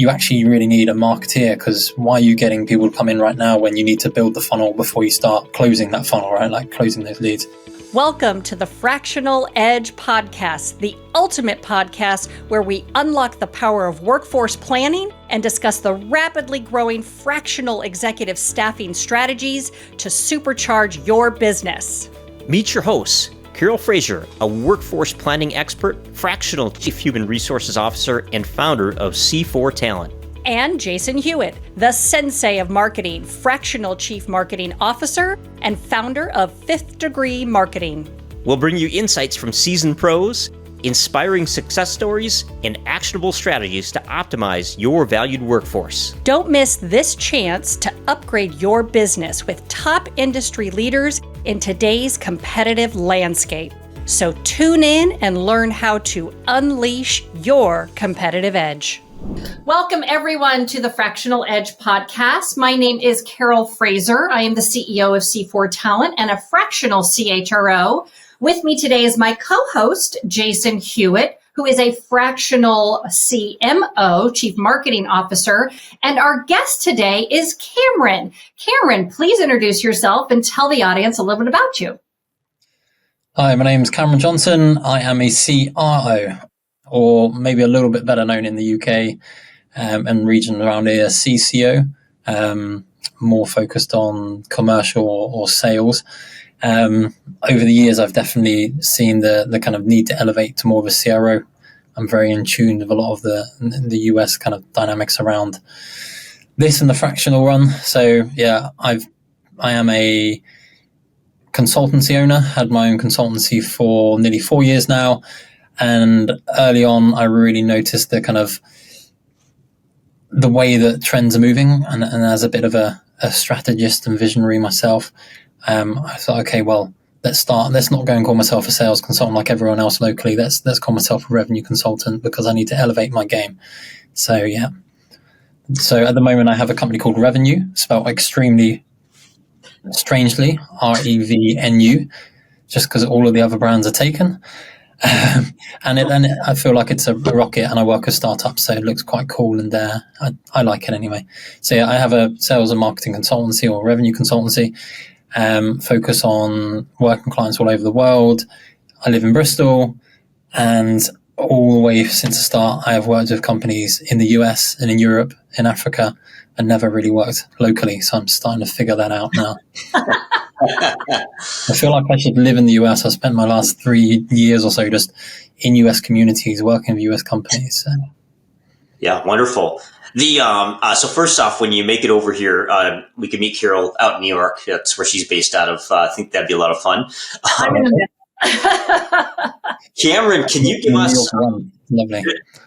you actually really need a marketeer, because why are you getting people to come in right now when you need to build the funnel before you start closing that funnel, right? Like closing those leads. Welcome to the Fractional Edge podcast, the ultimate podcast where we unlock the power of workforce planning and discuss the rapidly growing fractional executive staffing strategies to supercharge your business. Meet your hosts, Carol Fraser, a workforce planning expert, fractional chief human resources officer, and founder of C4 Talent. And Jason Hewitt, the sensei of marketing, fractional chief marketing officer, and founder of Fifth Degree Marketing. We'll bring you insights from seasoned pros, inspiring success stories, and actionable strategies to optimize your valued workforce. Don't miss this chance to upgrade your business with top industry leaders in today's competitive landscape. So tune in and learn how to unleash your competitive edge. Welcome, everyone, to the Fractional Edge podcast. My name is Carol Fraser. I am the CEO of C4 Talent and a fractional CHRO. With me today is my co-host, Jason Hewitt, who is a fractional CMO, Chief Marketing Officer. And our guest today is Cameron. Cameron, please introduce yourself and tell the audience a little bit about you. Hi, my name is Cameron Johnson. I am a CRO, or maybe a little bit better known in the UK and region around here, CCO, more focused on commercial or sales. Over the years, I've definitely seen the kind of need to elevate to more of a CRO. I'm very in tune with a lot of the US kind of dynamics around this and the fractional run. So yeah, I am a consultancy owner, had my own consultancy for nearly 4 years now. And early on, I really noticed the way that trends are moving. And as a bit of a strategist and visionary myself, I thought, okay, well, let's not go and call myself a sales consultant like everyone else locally. Let's call myself a revenue consultant, because I need to elevate my game. So yeah. So at the moment, I have a company called Revenue, spelled extremely strangely, REVNU, just because all of the other brands are taken. And I feel like it's a rocket, and I work with startups, so it looks quite cool, and I like it anyway. So yeah, I have a sales and marketing consultancy or revenue consultancy, focus on working with clients all over the world. I live in Bristol, and all the way since the start, I have worked with companies in the US and in Europe, in Africa, and never really worked locally. So I'm starting to figure that out now. I feel like I should live in the US. I spent my last 3 years or so just in US communities, working with US companies. So. Yeah, wonderful. So first off, when you make it over here, we can meet Carol out in New York. That's where she's based out of. I think that'd be a lot of fun. Cameron, can you give us? Lovely.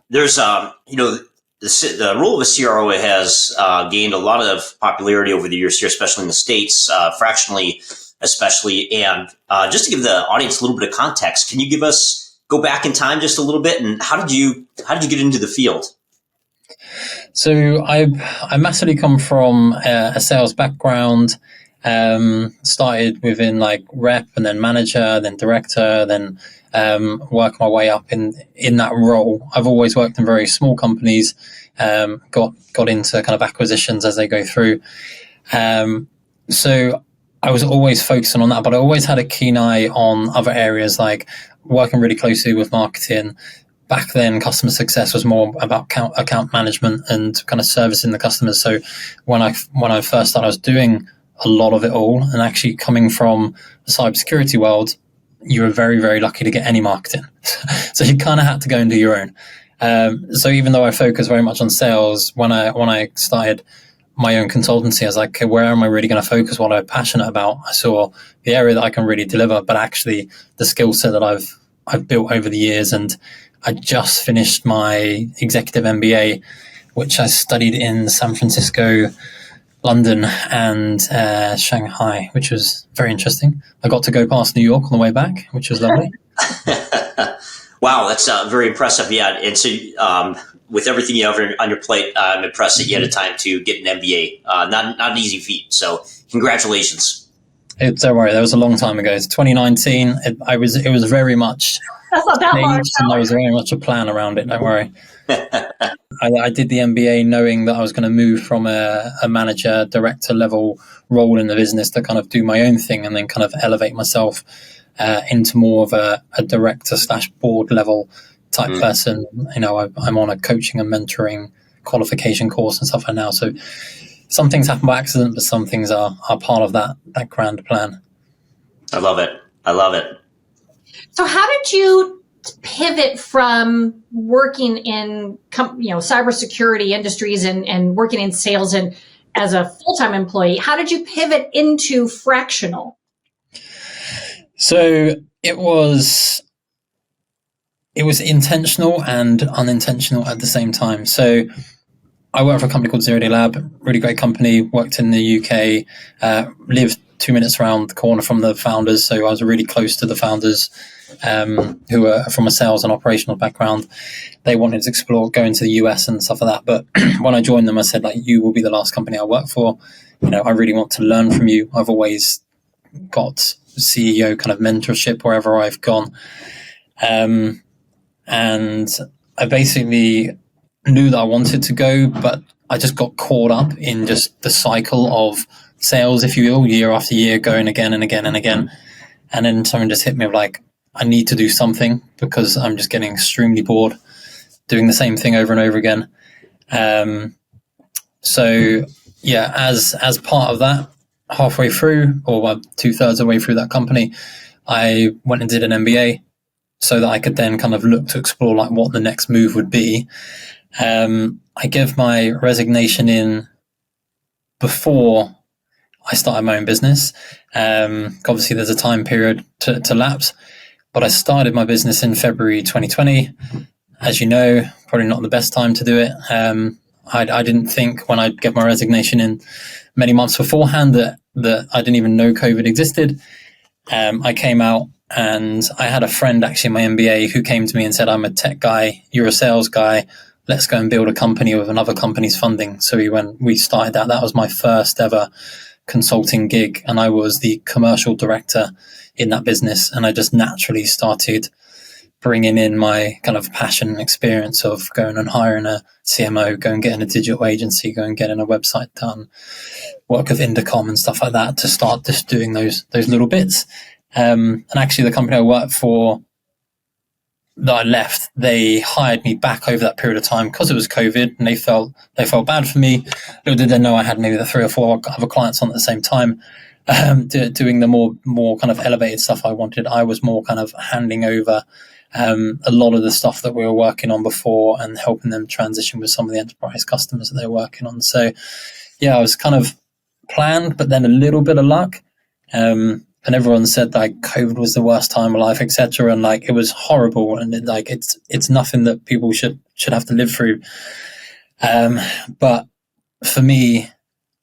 There's the role of a CRO has gained a lot of popularity over the years here, especially in the States, fractionally especially. And just to give the audience a little bit of context, can you go back in time just a little bit, and how did you get into the field? So I massively come from a sales background. Started within like rep, and then manager, then director, then work my way up in that role. I've always worked in very small companies, got into kind of acquisitions as they go through. So I was always focusing on that, but I always had a keen eye on other areas, like working really closely with marketing. Back then, customer success was more about account management and kind of servicing the customers. So when I first started, I was doing a lot of it all. And actually, coming from the cybersecurity world, you were very, very lucky to get any marketing. So you kind of had to go and do your own. So even though I focus very much on sales, when I started my own consultancy, I was like, okay, where am I really going to focus? What I'm passionate about? I saw the area that I can really deliver, but actually the skill set that I've built over the years. And I just finished my executive MBA, which I studied in San Francisco, London, and Shanghai, which was very interesting. I got to go past New York on the way back, which was lovely. Wow, that's very impressive. Yeah, and so with everything you have on your plate, I'm impressed that you had a time to get an MBA. Not an easy feat. So congratulations. Don't worry, that was a long time ago. It's 2019. It was very much That's not that long. And there was very much a plan around it. Don't worry. I did the MBA knowing that I was going to move from a manager, director level role in the business to kind of do my own thing and then kind of elevate myself into more of a director / board level type person. I'm on a coaching and mentoring qualification course and stuff like now. So some things happen by accident, but some things are part of that grand plan. I love it. So how did you pivot from working in cybersecurity industries and working in sales and as a full-time employee? How did you pivot into Fractional? So it was intentional and unintentional at the same time. So I work for a company called Zero Day Lab, really great company, worked in the UK, lived 2 minutes around the corner from the founders. So I was really close to the founders who were from a sales and operational background. They wanted to explore going to the US and stuff like that. But when I joined them, I said, you will be the last company I work for. I really want to learn from you. I've always got CEO kind of mentorship wherever I've gone. And I basically knew that I wanted to go, but I just got caught up in just the cycle of sales, if you will, year after year, going again and again and again. And then someone just hit me of I need to do something because I'm just getting extremely bored doing the same thing over and over again. So yeah, as part of that, halfway through or 2/3 of the way through that company, I went and did an MBA so that I could then kind of look to explore what the next move would be. I gave my resignation in before I started my own business. Obviously, there's a time period to lapse, but I started my business in February 2020. As you know, probably not the best time to do it. I didn't think when I gave my resignation in many months beforehand that I didn't even know COVID existed. I came out and I had a friend actually in my MBA who came to me and said, I'm a tech guy, you're a sales guy. Let's go and build a company with another company's funding. So when we started that was my first ever consulting gig. And I was the commercial director in that business. And I just naturally started bringing in my kind of passion and experience of going and hiring a CMO, go and getting a digital agency, go and getting a website done, work with Indicom and stuff like that to start just doing those little bits. And actually the company I worked for that I left, they hired me back over that period of time because it was COVID and they felt bad for me. Little did they know I had maybe the 3 or 4 other clients on at the same time, doing the more kind of elevated stuff I wanted. I was more kind of handing over a lot of the stuff that we were working on before and helping them transition with some of the enterprise customers that they were working on. So yeah, I was kind of planned, but then a little bit of luck. And everyone said COVID was the worst time of life, etc. And it was horrible. And it's nothing that people should have to live through. But for me,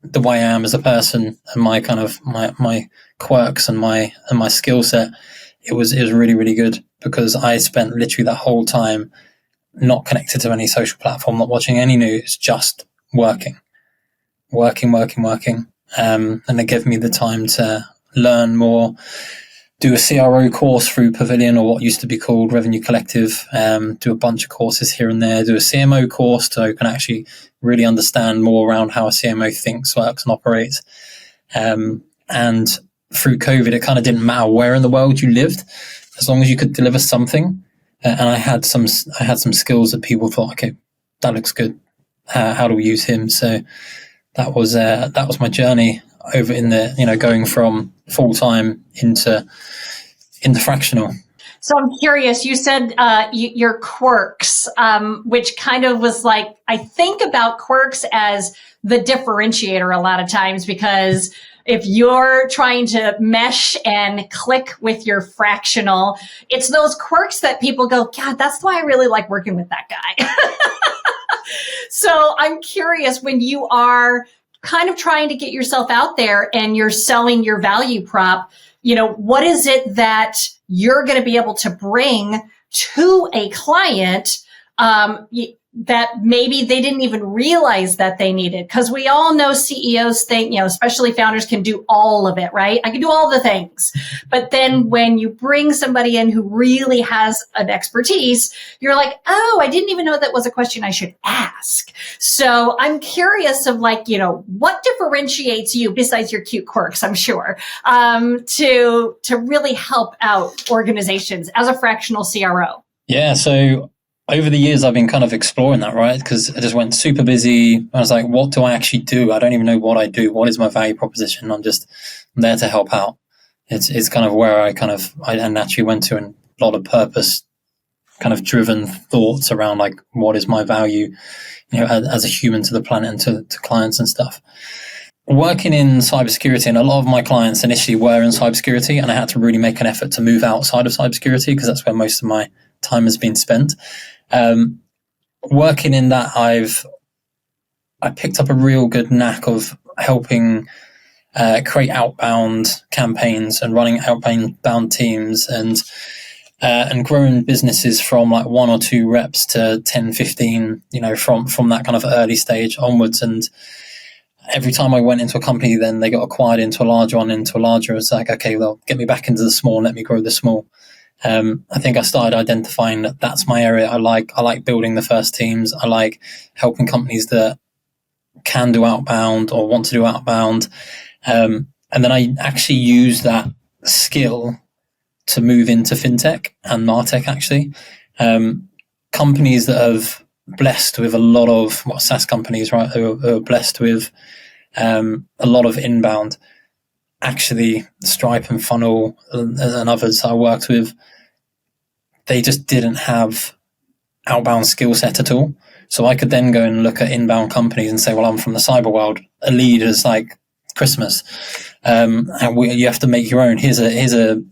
the way I am as a person and my kind of my quirks and my skill set, it was really, really good because I spent literally that whole time not connected to any social platform, not watching any news, just working. And it gave me the time to learn more, do a CRO course through Pavilion or what used to be called Revenue Collective, do a bunch of courses here and there, do a CMO course so I can actually really understand more around how a CMO thinks, works and operates. And through COVID, it kind of didn't matter where in the world you lived, as long as you could deliver something. And I had some skills that people thought, okay, that looks good. How do we use him? So that was my journey over in the, going from full time into fractional. So I'm curious, you said your quirks, which kind of was I think about quirks as the differentiator a lot of times, because if you're trying to mesh and click with your fractional, it's those quirks that people go, God, that's why I really like working with that guy. So I'm curious, when you are kind of trying to get yourself out there and you're selling your value prop, what is it that you're going to be able to bring to a client, that maybe they didn't even realize that they needed. Because we all know CEOs think, especially founders can do all of it, right? I can do all the things. But then when you bring somebody in who really has an expertise, you're like, oh, I didn't even know that was a question I should ask. So I'm curious of what differentiates you besides your cute quirks, I'm sure, to really help out organizations as a fractional CRO. Yeah. So over the years, I've been kind of exploring that, right? Because I just went super busy. I was like, what do I actually do? I don't even know what I do. What is my value proposition? I'm there to help out. It's kind of where I naturally went to, and a lot of purpose kind of driven thoughts around like, what is my value, as a human to the planet and to clients and stuff. Working in cybersecurity, and a lot of my clients initially were in cybersecurity, and I had to really make an effort to move outside of cybersecurity because that's where most of my time has been spent. Working in that, I picked up a real good knack of helping create outbound campaigns and running outbound teams and growing businesses from like 1 or 2 reps to 10, 15, from that kind of early stage onwards. And every time I went into a company, then they got acquired into a larger one, It's like, okay, well, get me back into the small, let me grow the small. I think I started identifying that that's my area. I like building the first teams. I like helping companies that can do outbound or want to do outbound. And then I actually use that skill to move into fintech and martech, actually. Companies that have blessed with a lot of SaaS companies, right, who are blessed with a lot of inbound. Actually, Stripe and Funnel and others I worked with, they just didn't have outbound skill set at all. So I could then go and look at inbound companies and say, well, I'm from the cyber world. A lead is like Christmas. And you have to make your own. Here's a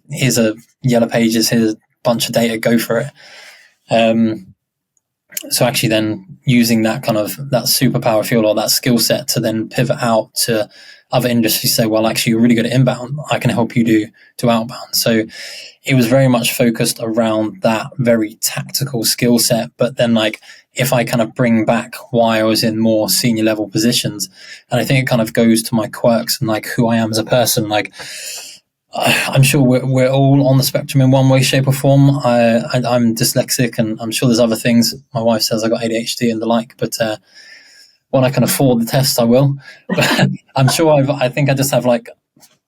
Yellow Pages, here's a bunch of data, go for it. So actually then using that kind of that superpower field or that skill set to then pivot out to other industries, say, well, actually you're really good at inbound, I can help you do outbound. So it was very much focused around that very tactical skill set. But then like if I kind of bring back why I was in more senior level positions, and I think it kind of goes to my quirks and like who I am as a person, like I'm sure we're all on the spectrum in one way, shape or form. I'm dyslexic, and I'm sure there's other things. My wife says I got ADHD and the like, but when I can afford the test, I will. But I'm sure I think I just have like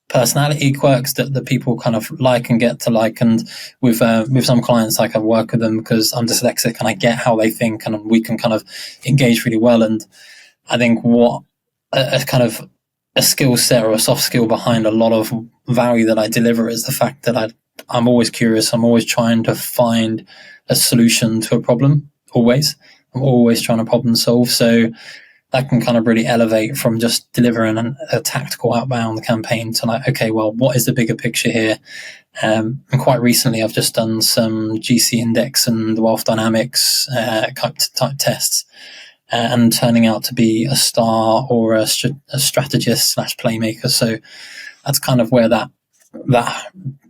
personality quirks that people kind of like and get to like. And with some clients, like I work with them because I'm dyslexic and I get how they think, and we can kind of engage really well. And I think what a kind of a skill set or a soft skill behind a lot of value that I deliver is the fact that I'm always curious. I'm always trying to find a solution to a problem. Always. I'm always trying to problem solve. So that can kind of really elevate from just delivering a tactical outbound campaign to like, okay, well, what is the bigger picture here? And quite recently, I've just done some GC index and the wealth dynamics type tests. And turning out to be a star or a strategist / playmaker. So that's kind of where that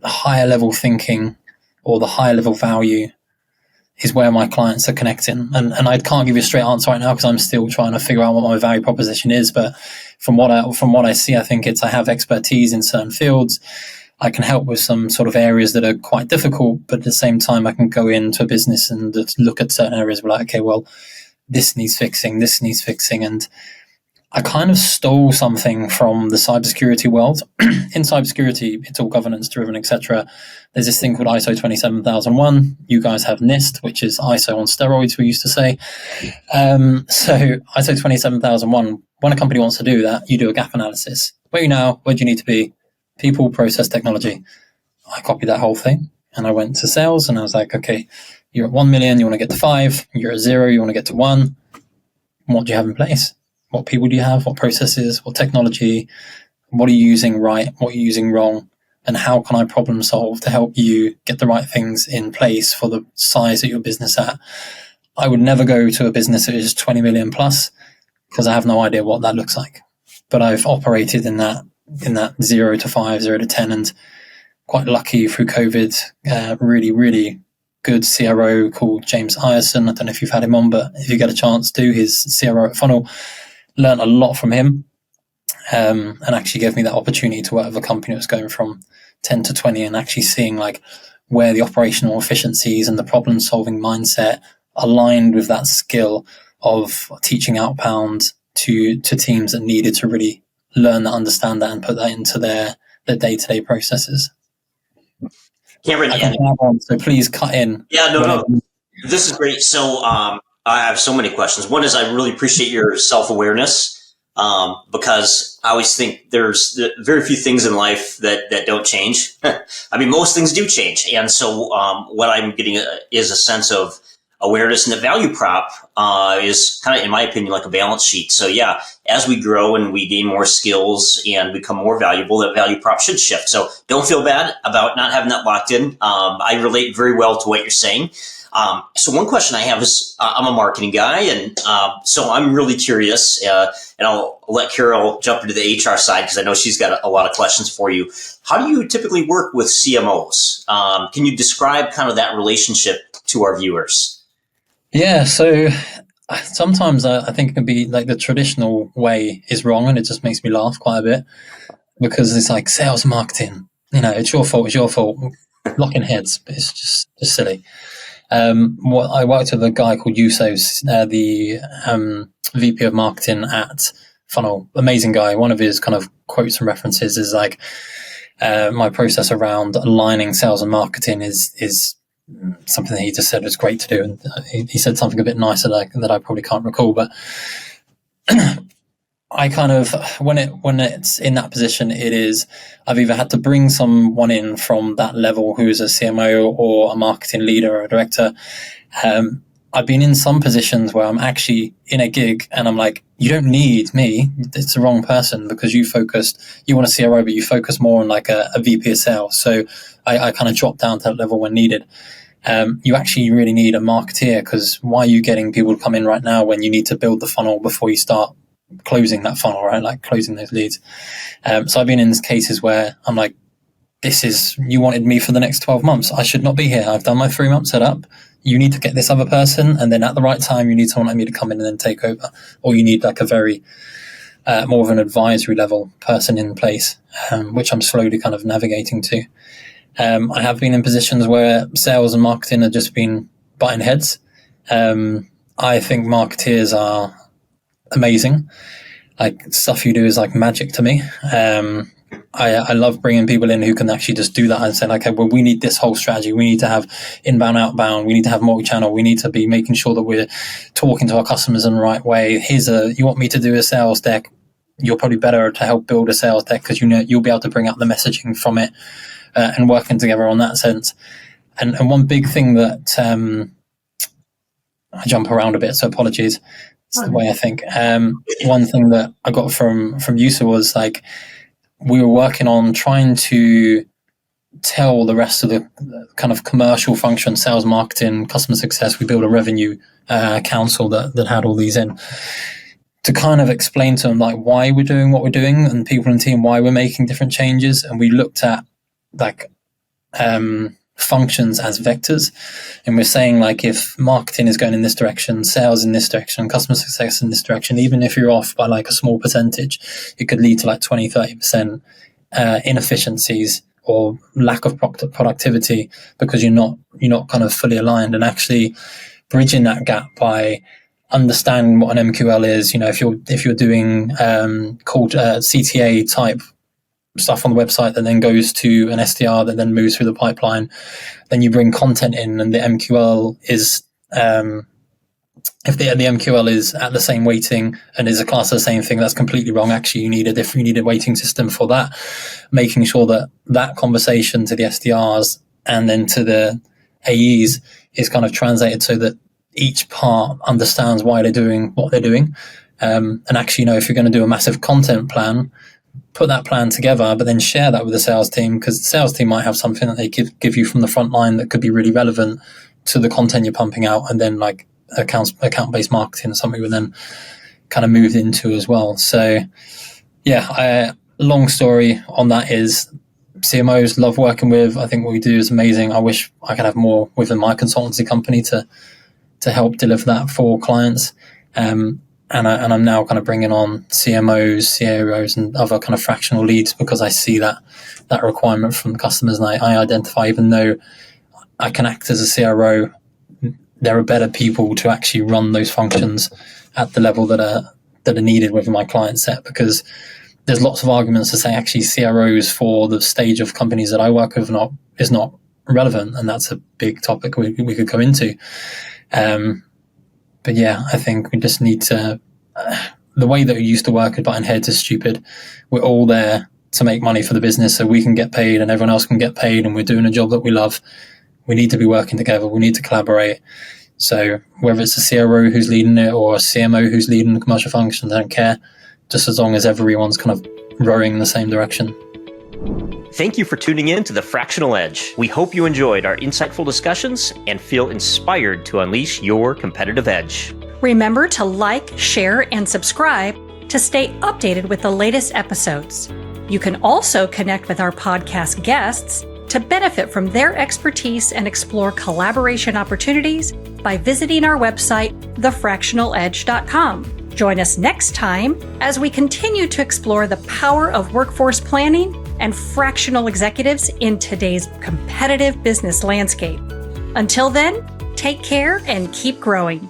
higher level thinking or the higher level value is where my clients are connecting. And I can't give you a straight answer right now because I'm still trying to figure out what my value proposition is. But from what I see, I think I have expertise in certain fields. I can help with some sort of areas that are quite difficult, but at the same time, I can go into a business and just look at certain areas. We're like, okay, well, this needs fixing. And I kind of stole something from the cybersecurity world. In cybersecurity, it's all governance driven, etc. There's this thing called ISO 27001. You guys have NIST, which is ISO on steroids, we used to say. So ISO 27001, when a company wants to do that, you do a gap analysis. Where are you now? Where do you need to be? People, process, technology. I copied that whole thing and I went to sales and I was like, okay, you're at 1 million, you want to get to 5. You're at 0, you want to get to 1. What do you have in place? What people do you have? What processes? What technology? What are you using right? What are you using wrong? And how can I problem solve to help you get the right things in place for the size that your business at? I would never go to a business that is 20 million plus because I have no idea what that looks like. But I've operated in that 0 to 5, 0 to 10, and quite lucky through COVID, really, really good CRO called James Ierson. I don't know if you've had him on, but if you get a chance, do his CRO at Funnel. Learned a lot from him, and actually gave me that opportunity to work with a company that was going from 10 to 20 and actually seeing like where the operational efficiencies and the problem solving mindset aligned with that skill of teaching outbound to teams that needed to really learn that, understand that, and put that into their day-to-day processes. Cameron, so please cut in. Yeah, no. This is great. So I have so many questions. One is I really appreciate your self-awareness, because I always think there's very few things in life that don't change. I mean, most things do change. And so what I'm getting is a sense of awareness, and the value prop is kind of, in my opinion, like a balance sheet. So yeah, as we grow and we gain more skills and become more valuable, that value prop should shift. So don't feel bad about not having that locked in. I relate very well to what you're saying. So one question I have is, I'm a marketing guy, and so I'm really curious, and I'll let Carol jump into the HR side because I know she's got a lot of questions for you. How do you typically work with CMOs? Can you describe kind of that relationship to our viewers? Yeah, so sometimes I think it can be like the traditional way is wrong, and it just makes me laugh quite a bit because it's like sales marketing. It's your fault, locking heads, but it's just silly. I worked with a guy called Yusuf, the VP of marketing at Funnel. Amazing guy. One of his kind of quotes and references is like, my process around aligning sales and marketing is something that he just said was great to do. And he said something a bit nicer that I probably can't recall, but I kind of, when it's in that position, I've either had to bring someone in from that level who's a CMO or a marketing leader or a director. I've been in some positions where I'm actually in a gig and I'm like, you don't need me. It's the wrong person because you want a CRO, but you focus more on like a VP of sales. So I kind of drop down to that level when needed. You actually really need a marketeer, because why are you getting people to come in right now when you need to build the funnel before you start closing that funnel, right? Like closing those leads. So I've been in cases where I'm like, you wanted me for the next 12 months. I should not be here. I've done my 3-month setup. You need to get this other person. And then at the right time, you need someone like me to come in and then take over. Or you need like a very, more of an advisory level person in place, which I'm slowly kind of navigating to. I have been in positions where sales and marketing have just been butting heads. I think marketeers are amazing. Like, stuff you do is like magic to me. I love bringing people in who can actually just do that and say, okay, well, we need this whole strategy. We need to have inbound, outbound. We need to have multi-channel. We need to be making sure that we're talking to our customers in the right way. You want me to do a sales deck? You're probably better to help build a sales deck because you'll be able to bring out the messaging from it, and working together on that sense. And one big thing that I jump around a bit, so apologies. It's the way I think. One thing that I got from Yusa was like, we were working on trying to tell the rest of the kind of commercial function, sales, marketing, customer success. We built a revenue council that had all these in, to kind of explain to them like why we're doing what we're doing, and people in the team why we're making different changes. And we looked at like functions as vectors, and we're saying like, if marketing is going in this direction, sales in this direction, customer success in this direction, even if you're off by like a small percentage, it could lead to like 20-30% inefficiencies or lack of productivity because you're not kind of fully aligned. And actually bridging that gap by understanding what an MQL is. If you're doing called CTA type stuff on the website that then goes to an SDR that then moves through the pipeline, then you bring content in, and the MQL is if the MQL is at the same weighting and is a class of the same thing, that's completely wrong. Actually, you need a weighting system for that, making sure that conversation to the SDRs and then to the AEs is kind of translated so that each part understands why they're doing what they're doing. And actually, if you're going to do a massive content plan, put that plan together, but then share that with the sales team, because the sales team might have something that they give you from the front line that could be really relevant to the content you're pumping out, and then like account-based marketing, something we then kind of moved into as well. So yeah, long story on that is CMOs love working with. I think what we do is amazing. I wish I could have more within my consultancy company to help deliver that for clients. And I'm now kind of bringing on CMOs, CAOs, and other kind of fractional leads because I see that requirement from customers, and I identify, even though I can act as a CRO, there are better people to actually run those functions at the level that are needed within my client set, because there's lots of arguments to say actually CROs for the stage of companies that I work with is not relevant, and that's a big topic we could go into. But yeah, I think we just need to, the way that we used to work at button heads is stupid. We're all there to make money for the business so we can get paid and everyone else can get paid, and we're doing a job that we love. We need to be working together. We need to collaborate. So whether it's a CRO who's leading it or a CMO who's leading the commercial function, I don't care, just as long as everyone's kind of rowing in the same direction. Thank you for tuning in to The Fractional Edge. We hope you enjoyed our insightful discussions and feel inspired to unleash your competitive edge. Remember to like, share, and subscribe to stay updated with the latest episodes. You can also connect with our podcast guests to benefit from their expertise and explore collaboration opportunities by visiting our website, thefractionaledge.com. Join us next time as we continue to explore the power of workforce planning and fractional executives in today's competitive business landscape. Until then, take care and keep growing.